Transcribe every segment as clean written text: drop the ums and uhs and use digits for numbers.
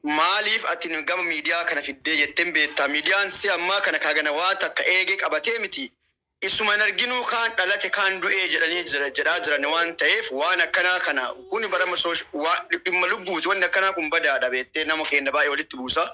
maaliif ati gama miidiyaa kana fiddee jetteen beektaa? Miidiyaan si ammaa kana kaagana waa takka eegee qabatee miti. Isuma hin arginuu kaan dhalate kaan du'ee jedhanii jedhaa jiran waan ta'eef waan akkanaa kana kun barama dhimma lubbuuti. Wanni akkanaa kun badaadha beektee nama keenya baay'ee walitti buusa.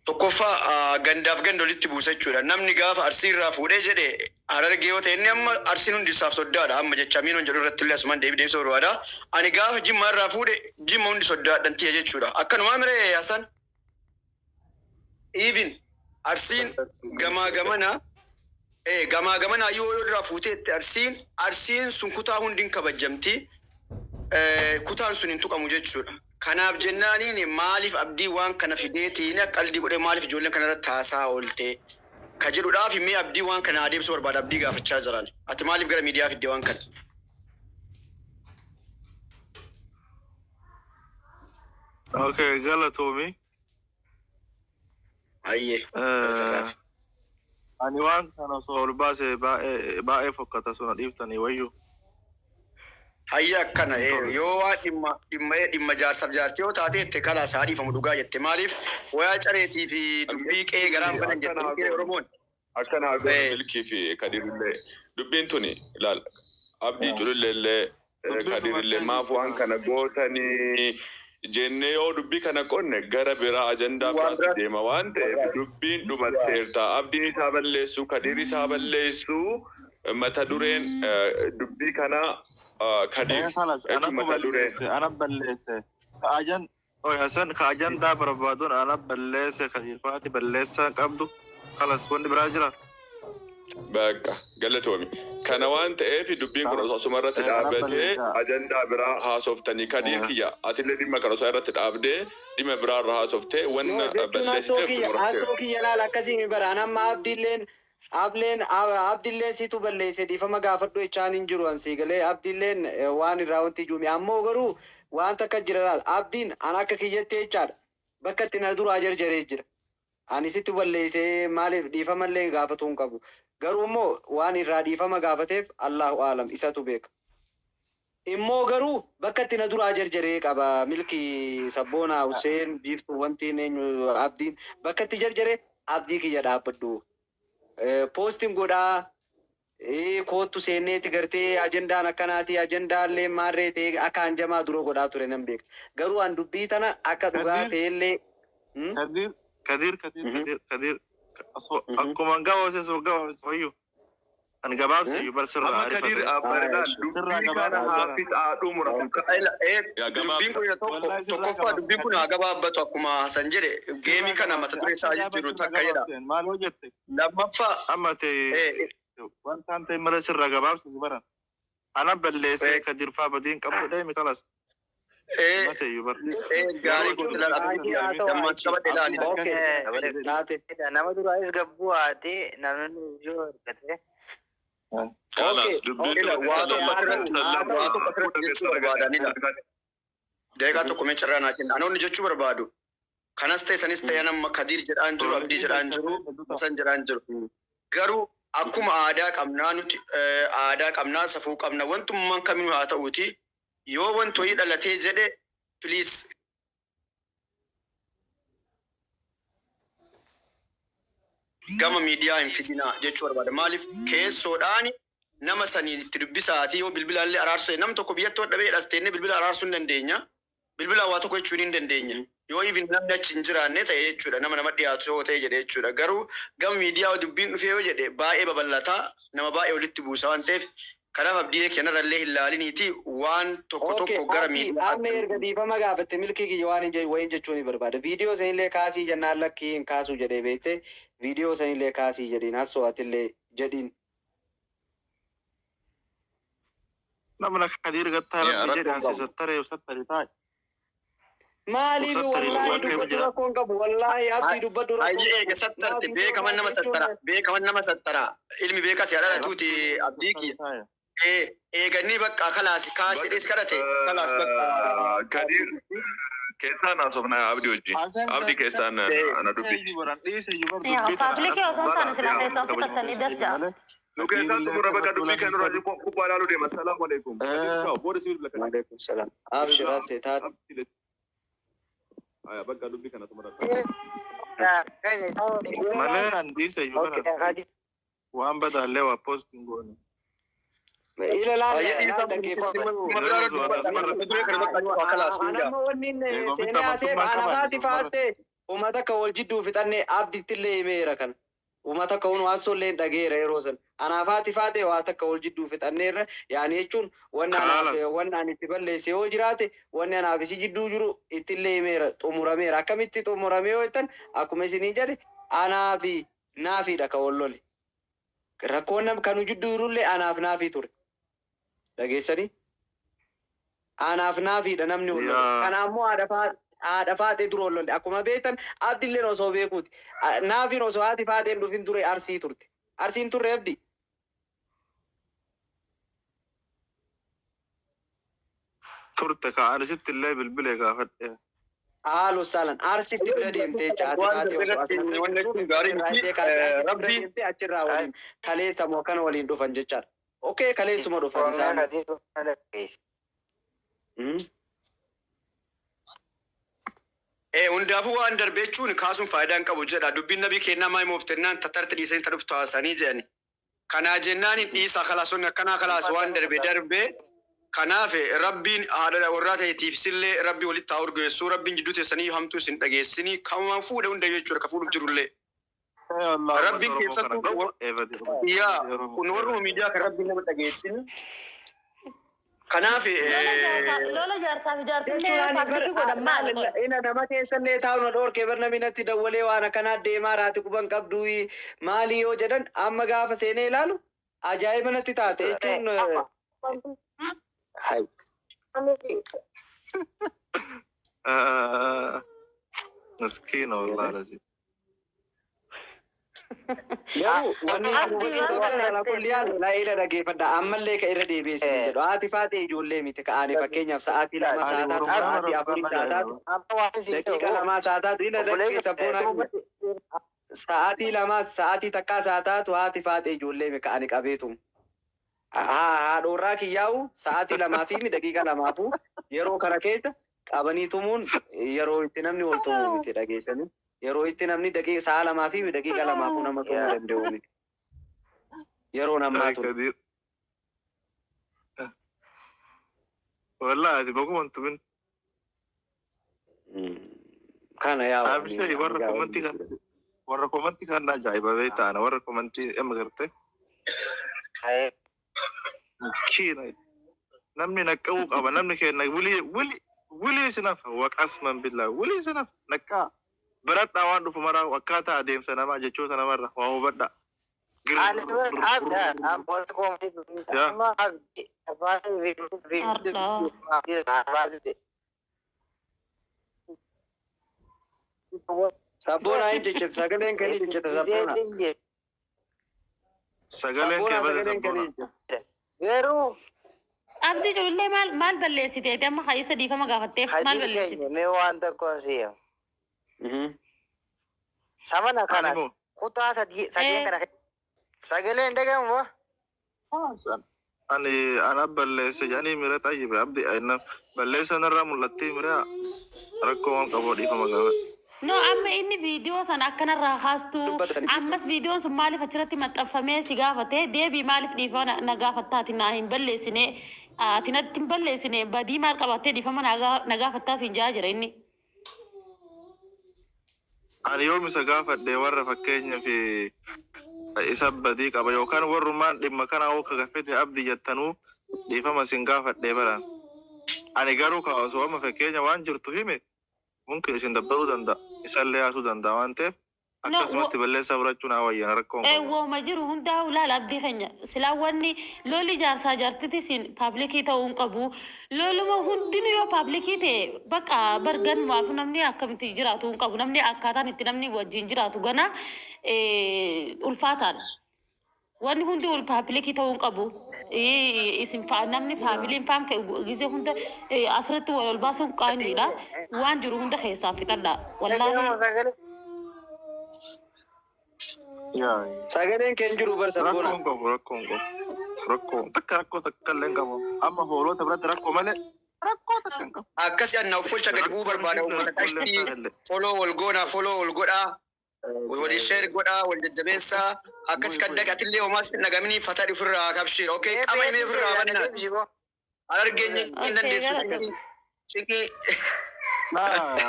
Tokkoffaa gandaaf ganda walitti buusa jechuudha. Namni gaafa arsiirraa fuudhee jedhe Harargee yoo ta'e inni amma arsiin hundi isaaf soddaadha. Amma jecha miinoon jedhu irratti illee asumaan deebisee barbaada. Ani gaafa jimma irraa fuudhe jimma hundi soddaadhaan tiya jechuudha. Akkanumaa miree Hasan even arsiin gamaa gamana yoo irraa fuuteetti arsiin sun kutaa hundiin kabajamti. Kutaan sun hin tuqamu jechuudha. Kanaaf jennaaniin maaliif abdii waan kana fideetiin qalbii godhee maaliif ijoolleen kanarratti haasaa oolte ka jedhuudhaaf mee abdii waan kana adeemsuu barbaada. Abdii gaafachaa jiran ati maaliif gara miidiyaa fiddee waan kana? Okay, galatoomi. Ayyee. Ani waan kana osoo ol baase baay'ee fokkata suna dhiiftanii wayyu. Hayya akkana yoo waan dhimma jaarsaaf jaartii yoo taate itti kalaa isaa dhiifamu dhugaa jette maaliif wayaa careetii fi dubbii qe'ee garaan banan jette Oromoon. Akkana milkii fi Kadirillee dubbiin tuni ilaal abdii cululleellee Kadirillee maaf waan kana gootanii jennee yoo dubbii kana qonne gara biraa ajandaa biraatti deema waan ta'eef dubbiin dhumatteerta. Abdiin isaa balleessu Kadir isaa balleessu mata dureen dubbii kana Kadir ana balleesse kaajan Hasan kaajan daa barbaaduun ana balleesse Kadir faati balleessaa qabdu kalas wanni biraa jira. Bakka galatoomi. Kana waan ta'eef dubbiin kun osuma irratti dhaabbatee ajandaa biraa haasoftanii Kadir kiyya atillee dhimma kana osoo irratti dhaabdee dhimma biraa irraa haasoftee wanna balleessiteef haasoo kiyya laal akkasiin baraan amma abdiilleen situ balleesse dhiifama gaafadhu jechaan hin jiru ansii galee abdiilleen waan irraa wanti juumi ammoo garuu waan takka jira laal abdiin an akka kiyyatti jechaadha bakka itti na duraa jarjaree jira. Ani sitti balleessee maaliif dhiifamallee gaafatuu hin qabu. Garuu immoo waan irraa dhiifama gaafateef Allahu aalam isatu beeka. Immoo garuu bakka itti na duraa jarjaree qaba milkii Sabboonaa Huseen biiftuu wanti abdiin bakka itti jarjaree abdii kiyya dhaabbadhu. Poostiin godhaa kootu seenneeti gartee ajandaan akkanaati ajandaallee maarree ta'e akka hanjamaa dura godhaa ture nan beeka. Garuu an dubbii tana akka dhugaa ta'ellee. Kadir akkuma gabaabse so gabaabse wayyu an gabaabse yu bar sirra Kadir dubbii kana haafis aadhumura dubbiin kun tokkoffaa dubbiin kun haa gabaabbatu akkuma Hasan jedhe geemii kana mata duree isaa jiru takka jedha. Maal hojjette lammaffaa amma ta'e wantaan ta'e mala sirra gabaabse baran ana balleesse Kadir faa badiin qabu deemi kalas. Gaarii guddina nama duraas gabbuu haatee namni yoo argate. Deegaa tokko mee carraa naa kenna. Anoonni jechuu barbaadu. Kanas ta'e sanis ta'e nama Kadir jedhaan jiru, Abdii jedhaan jiru, Hasan jedhaan jiru. Garuu akkuma aadaa qabnaa nuti aadaa qabnaa safuu qabna wantummaan kaminuu haa ta'uuti. Yoo wanti wayii dhalatee jedhe please gama miidiyaa hin fidinaa jechuu barbaada. Maaliif keessoodhaan nama saniin itti dubbisaatii yoo bilbilaallee araarsuu nam tokko biyyatti hodhabee dhasteenee bilbila araarsuu hin dandeenya. Bilbila waa tokko jechuun hin dandeenya. Yoo even namni achi hin jiraanne ta'e jechuudha nama dhiyaatu yoo ta'e jedhe jechuudha. Garuu gama miidiyaa dubbiin dhufee yoo jedhe baay'ee babal'ataa nama baay'ee walitti buusa waan ta'eef kanaaf abdiilee kanarrallee hin laaliniiti waan tokko gara miidhaa. Amma erga dhiifama gaafatte milkii kiyya waan wayin jechuun barbaada. Viidiyoo sanillee kaasii jennaan lakkii hin kaasuu jedhee beekte viidiyoo sanillee kaasii jedhiin haasoo'atillee jedhiin. Namni Kadir gattaa rabbi jedhan sisattaree usattari taa'e. Maaliif wallaahi dubbadhu rakkoon qabu wallaahi abdii dubbadhu rakkoon qabu. Eega sattarte beekaman nama sattara ilmi beekas yaadadhatuuti abdii kiyya. Eeganii bakka kalaasi kaasiidhis kadhate kalaas bakka. Kadir keessaan haasofna abdii wajjin abdii keessaan ana dubbichi. Paablikii osoo isaan sila teessoon fixatanii das ja'a. Nu keessaan xumura bakka dubbii kan irraa kubbaa ilaaluu deema. Salaamu alaikum. Waalaikum salaam. Abshiraat seetaa. bakka dubbii kana tumara. Malee andiisa iyyuu waan badaallee waa postiin goone. Ila laala dhaggeeffatu. Uummata akka wal jidduu fixannee abdiittillee himeera kana. Uummata akka waan waassollee dhageera yeroo san. Anaafaati faatee waa takka wal jidduu fixanneerra yaani jechuun wanni ani itti balleesse yoo jiraate wanni anaaf isi jidduu jiru ittillee himeera xumurameera. Akkamitti xumuramee yoo jettan akkuma isinii jedhe anaafi naafiidha ka wal lole. Rakkoon kanu jidduu jirullee anaaf naafii ture. Dhageessanii? Anaaf naafiidha namni wal lole. Kana ammoo haadha faatee dura wal lole. Akkuma beektan abdiilleen osoo beekuuti. Naafiin osoo haati faateen dhufin ture arsii turte. Arsiin turre abdi. Turte ka arsitti illee bilbilee gaafadhe. Haaloo saalan arsitti bira deemtee haati faatee achirraa waliin kaleessa moo kana waliin dhufan jechaadha. Okay, kaleessuma dhufan isaan. Hundaafuu waan darbeechuun kaasuun faayidaan qabu jedha. Dubbiin nabii kennaa maal mooftennaan tatarti dhiisanii ta'uuf taasisanii jedhani. Kanaa jennaan dhiisaa kalaasonni akkanaa kalaas waan darbee kanaaf rabbiin haadha warraa ta'eetiif sillee rabbii walitti haa urgeessuu rabbiin jidduu teessanii hamtuu isin dhageessanii kamaan fuudha hunda jechuudha ka fuudhuuf jirullee. Rabbiin keessattuu kun warruma miidiyaa kan rabbiin nama dhageessini. Kanaaf lola jaarsaa fi jaartillee godhan maali? Ina nama keessallee taa'uun dhoorkee barna minatti dawwalee waan akkanaa deemaa raati quban qabduu maalii yoo jedhan amma gaafa seenee ilaalu ajaa'iba natti taate jechuun. Miskiina wallahi lazim. Ila dhaggeeffadha ammallee ka irra deebi'eessanii jedhu haati faatee ijoollee miti ka'anii fakkeenyaaf sa'aatii 2 sa'aataatu sa'aatii 4 sa'aataatu daqiiqa 2 sa'aataatu ila dhaggeessa boonaa sa'aatii 2 sa'aatii takkaa sa'aataatu haati faatee ijoollee ka'anii qabeetu haadhoorraa kiyyaa'u sa'aatii 2 fi daqiiqa 2 yeroo kana keessa qabanii tumuun yeroo itti namni wal tumuu miti dhageessanii. Yeroo itti namni daqiiqa sa'a 2 fi daqiiqa 2 nama tumuu danda'u miti. Yeroo namaa ture. Wallahi bakuma tumin. Kana yaa abshii warra komantii kan ajaa'iba beektaana warra komantii amma garte. Miskiina namni naqqa'uu qaba namni kenna wili sinaf waqasman billah wili sinaf naqqaa. Berat awan dhufu maraa akkaataa adeemsa namaa jechoota namarra waa hubadha. Sabboonaa hin jechete sagaleen kan hin jechete sabboonaa. Sagaleen kan Garuu Abdii ijoollee maal balleessite? Amma hayyisa dhiifama gaafatteef maal balleessite? mee waan tokkoon si'a. Samana kana kutaa sadii kana sagaleen dhagahamu ana balleesse jedhanii mira xayyibe abdi ayna balleessa narraa mul'attee mira rakkoo waan qaboo dhiifama gaafadhe. No, amma inni viidiyoo sana akkanarraa haastu ammas viidiyoon sun maaliif achirratti maxxanfamee si gaafate deebii maaliif dhiifama na gaafattaati na hin balleessine ati natti hin balleessine badii maal qabattee dhiifama na gaafattaa siin jaa jira inni. Ani yoom isa gaafadhe warra fakkeenyaa fi isa badii qaba yookaan warrumaan dhimma kana hoo kagaffete abdi jettanuu dhiifama siin gaafadhe bara. Ani garuu osoo amma fakkeenya waan jirtu hime mungkin isin dabbaruu danda'a isallee haasuu danda'a waan ta'eef akkasumatti balleessaa fudhachuun haa wayyan rakkoon qabu. Wooma jiru hundaa ulaala abdii keenya silaa wanni lolli jaarsaa jaartiti siin paablikii ta'uu hin qabu loluma hundinuu yoo paablikii ta'e bakka bargan maafu namni akkamitti jiraatu hin qabu namni akkaataan itti namni wajjin jiraatu gana ulfaataadha. Wanni hundi ul paablikii ta'uu hin qabu isin namni paabiliin faam gisee hunda asirratti wal baasuun qaanidha waan jiru hunda keessaa fixadha wallaahi. Sagaleen keen jiru barsa rakkoon takka illee qabu amma hoolota biratti rakkoo malee akkasi anna uffolcha gadi buu barbaada ummata qashtii foloo wal godhaa wal share godhaa wal jajjabeessaa akkasi kan dhaqatillee homaas nagamni fataa dhufirraa kabshir okay qaba himee ofirraa banna argeenye hin dandeessu ciki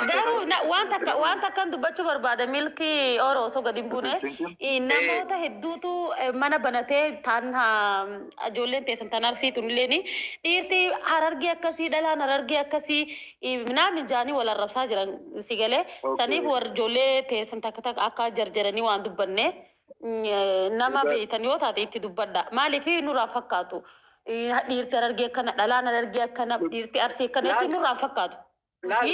garuu wanta kan dubbachuu barbaada milkii oro osoo gadi hin buune namoota hedduutu mana banatee taan ijoolleen teessan tan arsiituun illeeni dhiirti harargee akkasii dhalaan harargee akkasii minaamin jaanii wal arrabsaa jiran si galee saniif warra ijoollee teessan takka akka jarjaranii waan dubbanne nama beeytan yoo taate itti dubbadha maaliif nurraan fakkaatu dhiirti harargee akkana dhalaan harargee akkana dhiirti arsii akkana jechuun nurraan fakkaatu. Laal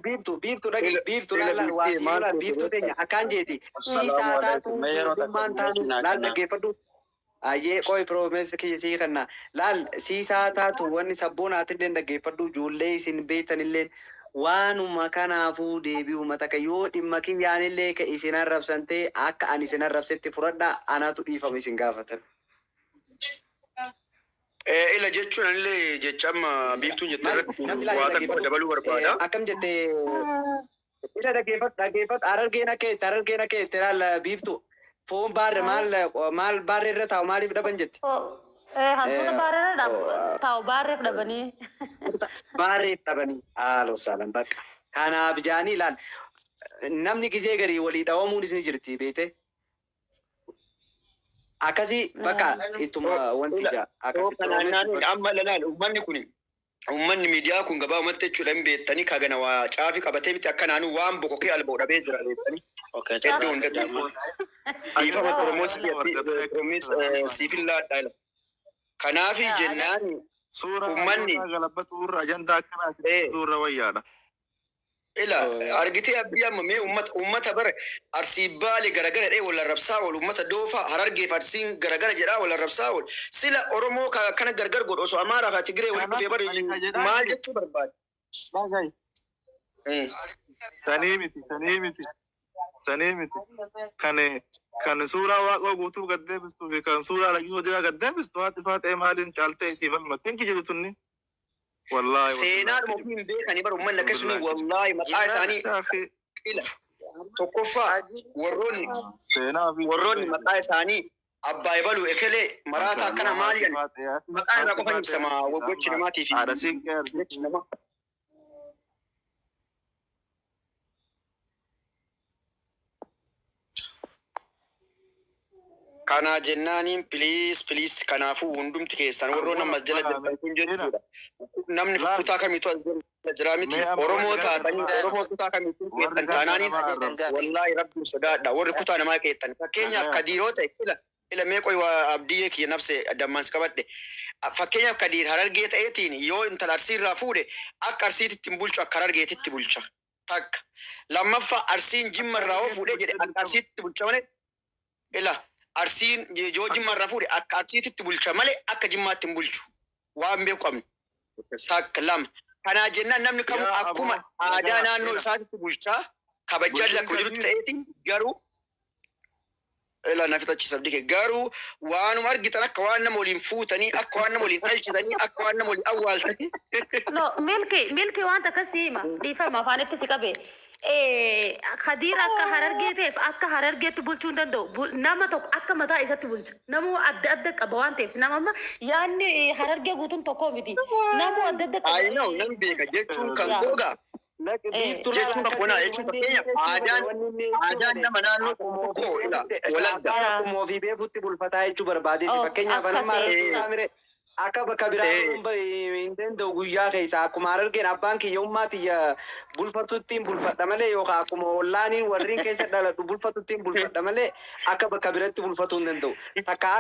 biiftu dhagi biiftu laal waasii laal biiftu teenya akkaan jeeti siisaa taatu mootummaan taatu laal dhaggeeffadhu ayyee qoy piroomeessi kiyyisii kanna laal siisaa taatu wanni sabboonaati illee dhaggeeffadhu ijoollee isin beektanillee waanuma kanaafuu deebi'u mataka yoo dhimma kiyyaanillee ka isin arrabsantee akka ani isin arrabsetti fudhadha anaatu dhiifama isin gaafatan. ila jechuun anillee jecha amma biiftuun jette irratti waa takka dabaluu barbaada. Akkam jette ila dhaggeeffadhu harargeen akka laal biiftu foon baarre maal baarre irra taa'u maaliif dhaban jette? Hantuuta baarre irra taa'u baarreef dhabanii. Baarreef dhabanii haaloo saalan bakka. Kanaaf jaanii laal namni gizee garii walii dhawamuun isin jirti beete. Akkasii bakka ittuma wanti jaa akkasii amma laal ummanni miidiyaa kun gabaabumatti jechuudha hin beektanii kagana waa caafii qabatee miti akka naannoo waan bokokee alba'u dhabee jira beektanii. Hedduu hundatu dhiifama Oromoos siifillaadha. Kanaafi jennaan ummanni galabbatuurra ajandaa akkanaati suurra wayyaadha. ila argitee abdii amma mee ummata bare arsii baale garagara dhee wal arrabsaa wal ummata doofa harargeef arsiin garagara jedhaa wal arrabsaa wal sila Oromoo kana gargar godhu osoo Amaaraa fi Tigree wal dhufee bare maal jechuu barbaade? Sanii miti. Kan suuraa waaqoo guutuu gad deebistuu fi kan suuraa lagii hojii gad deebistu haati faatee maaliin caaltee isii falmatti hinki jiru tunni. Wallahi seenaan muhiim beekanii bara uummanni akkasuma wallahi maqaa isaanii ila tokkoffaa warroonni maqaa isaanii abbaa ibalu ekelee maraata akkana maaliyan maqaa irraa qofa ibsama gochi namaatiif kana jennaaniin please kanaafuu hundumti keessan warroon amma jala jirtan jechuudha. Namni kutaa kamiitu jira miti Oromoo taatanii Oromoo kutaa kamiitu keessan taanaaniin wallahi rabbi sodaadha warri kutaa namaa keessan fakkeenyaaf Kadiiroo ta'e ila meeqoy waa abdiyyee kiyya nafse dammas qabadhe fakkeenyaaf Kadiir harargee ta'eetiin yoo intala arsiirraa fuudhe akka arsiititti hin bulchu akka harargeetitti bulcha takka lammaffaa arsiin jimmarraa yoo fuudhee jedhe akka arsiititti bulcha malee ila arsiin yoo jimmarraa fuudhe akka arsiititti bulcha malee akka jimmaatti hin bulchu waan beeku qabnu. Takka lama kanaa jennaan namni kamuu akkuma aadaa naannoo isaatitti bulchaa kabajaan lakko jirutti ta'eetiin garuu ila nafitachiisa abdii garuu waanuma argitan akka waan nama waliin fuutanii akka waan nama waliin dhalchitanii akka waan nama waliin awwaaltanii. No milki wanta akkasii hima dhiifama afaanitti si qabe. Kadiir akka harargeeteef akka harargeetti bulchuu hin danda'u nama tokko akka mataa isatti bulcha namuu adda qaba waan ta'eef nama amma yaanni harargee guutuun tokko miti namuu adda qaba. Ayinoo nan beeka jechuun kan gogaa jechuun akkuna jechuun fakkeenyaaf aadaan nama naannoo tokkoo ila waladda. Akkuma ofii beekutti bulfataa jechuu barbaadeeti fakkeenyaaf anammaa akka bakka biraa hin danda'u guyyaa keessa akkuma harargeen abbaan kiyya ummaatiyya bulfatuttiin bulfadha malee yookaan akkuma ollaaniin warriin keessa dhaladhu bulfatuttiin bulfadha malee akka bakka biratti bulfatuu hin danda'u. Takka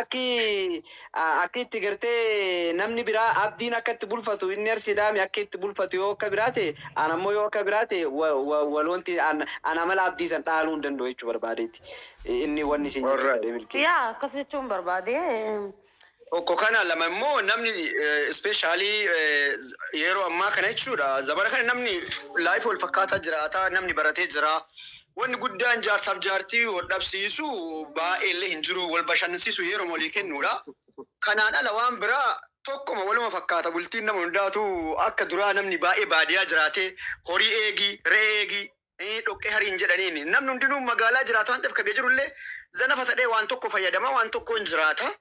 akka itti gartee namni biraa abdiin akka itti bulfatu inni arsidaami akka itti bulfatu yoo akka biraate anammoo yoo akka biraate waloonti ana mala abdii san dhaaluu hin danda'u jechuu barbaadeeti. Inni wanni isin jedhee milkee. Yaa akkas jechuun barbaade. Tokko kana lama immoo namni ispeeshaalii yeroo ammaa kana jechuudha zabara kana namni laayif wal fakkaataa jiraata namni baratee jira wanni guddaan jaarsaaf jaartii wal dhabsiisu baay'eellee hin jiru wal bashannansiisu yeroo walii kennuudha. Kanaan ala waan biraa tokkuma waluma fakkaata bultiin nama hundaatu akka duraa namni baay'ee baadiyaa jiraate horii eegi re'ee eegi dhoqqee hariin jedhaniin namni hundinuu magaalaa jiraatu waan ta'eef kabee jirullee zanafa ta'ee waan tokko fayyadama waan tokkoon jiraata.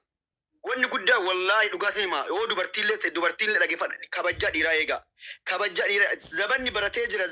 Wanni guddaa wallahi dhugaas nima yoo dubartiillee dhageeffadha kabajjaa dhiiraa eega kabajjaa dhiiraa zabanni baratee jira